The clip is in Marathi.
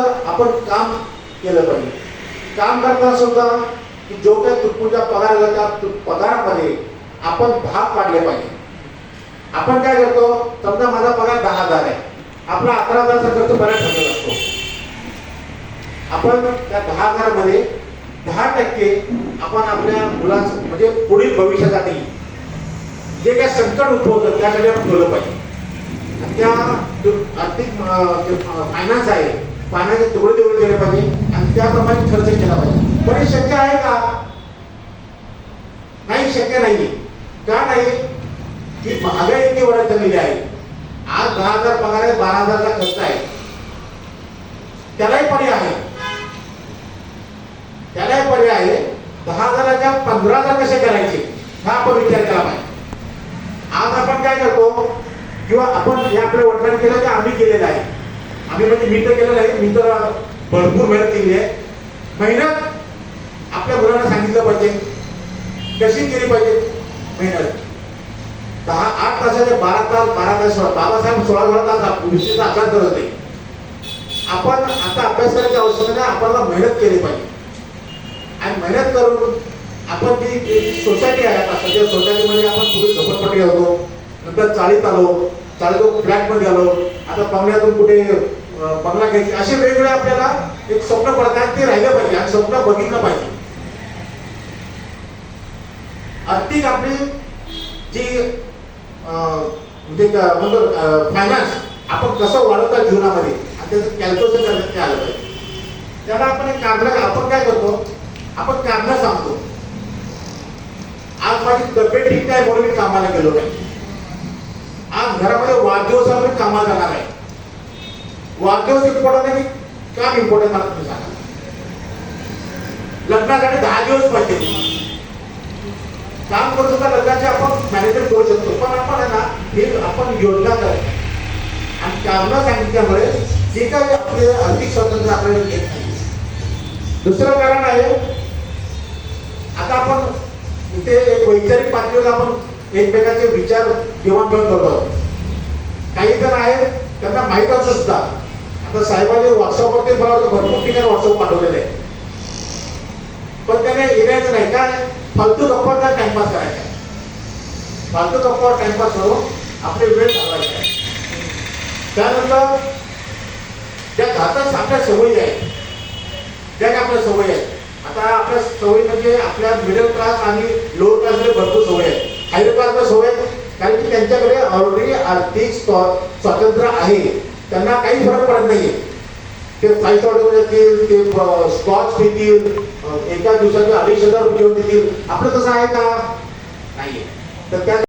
आपण काम केलं पाहिजे. काम करताना सुद्धा की जो काही तुटपुंजा पगार आला त्या पगारामध्ये आपण भाग पाडले पाहिजे. आपण काय करतो, समजा माझा पगार 10,000 आहे, आपला 11,000चा खर्च बऱ्याच ठरलेला असतो. आपण त्या 10,000 मध्ये 10% आपण आपल्या मुलांचं म्हणजे पुढील भविष्यासाठी जे काही संकट उद्भवतं त्यासाठी आपण ठेवलं पाहिजे. त्या आर्थिक फायनान्स आहे, पाण्याचे तुकडे तेवढे केले पाहिजे आणि त्याप्रमाणे खर्च केला पाहिजे. पण हे शक्य आहे का? नाही, शक्य नाही. का नाही? की महागाई इतकी वाढत चाललेली आहे. आज 10,000 पगार आहे, 12,000चा खर्च आहे. त्यालाही पर्याय आहे. 10,000च्या 15,000 कसे करायचे हा आपण विचार केला पाहिजे. आज आपण काय करतो किंवा आपण हे आपल्या वडिलांनी केलं की आम्ही केलेलं आहे. आम्ही म्हणजे मी तर केलेलं आहे, मी तर भरपूर मेहनत केली आहे. मेहनत आपल्या मुलांना सांगितलं पाहिजे कशी केली पाहिजे. मेहनत 8 तासाचे 12 तास, 12 तास, बाबासाहेब 16 तास विशेष अभ्यास करत होते. आपण आता अभ्यास करायची आवश्यकता नाही, आपल्याला मेहनत केली पाहिजे. आणि मेहनत करून आपण जी सोसायटी आहे, आता सध्या सोसायटीमध्ये आपण पुढे झोपडपट्टी होतो, नंतर चाळीत आलो, चाळीतून फ्लॅटमध्ये आलो, आता बंगल्यातून कुठे बंगला घ्यायची, असे वेगवेगळे आपल्याला एक स्वप्न पडतात. ते राहिलं पाहिजे आणि स्वप्न बघितलं पाहिजे. आर्थिक आपली जी म्हणजे म्हणतो फायनान्स आपण कसं वाढवता जीवनामध्ये आणि त्याचं कॅल्क्युलेशन करण्यात आलं पाहिजे. त्याला आपण एक कारण आपण काय करतो, आपण कारण सांगतो. आज माझी तब्येत ठीक आहे म्हणून मी कामाला गेलो नाही. आज घरामध्ये वाढदिवसाला मी कामाला जाणार आहे. वाढदिवस इम्पॉर्टंट आहे की काम इम्पॉर्टंट मला तुम्ही सांगा. लग्नासाठी 10 दिवस पाहिजे. काम करू सुद्धा लग्नाचे आपण मॅनेजमेंट करू शकतो. पण आपण आहे ना, हे आपण योजना करतो आणि कारण सांगितल्यामुळे जे काही आपले आर्थिक स्वातंत्र्य आपल्याला घेत नाही. दुसरं कारण आहे, आता आपण इथे एक वैचारिक पातळीवर आपण एकमेकांचे विचार देवाणघेवाण करतो. काही जण आहेत त्यांना माहीत असं सुद्धा. आता साहेबांनी व्हॉट्सअपवरती मला भरपूर ठिकाणी व्हॉट्सअप पाठवलेले आहे, पण त्याने येण्याचं नाही. काय फालतू गप्पांचा टाइमपास करायचा. फालतू गप्पावर टाइमपास करून आपले वेळ घालवायचा आहे. त्यानंतर ज्या घातक आपल्या सवयी आहेत, ज्या काही आपल्या सवयी आहेत, आता आपल्या सवयी म्हणजे आपल्या मिडल क्लास आणि लोअर क्लासमध्ये भरपूर सवय आहे. हायर क्लासला सवय कारण की त्यांच्याकडे ऑलरेडी आर्थिक स्वातंत्र्य आहे, त्यांना काही फरक पडत नाहीये. ते 5 स्टार हॉटेलमध्ये येतील, ते स्कॉच पितील, एका दिवसाचे 2,500 रुपये घेऊन देतील. आपलं तसं आहे का? नाहीये. तर त्या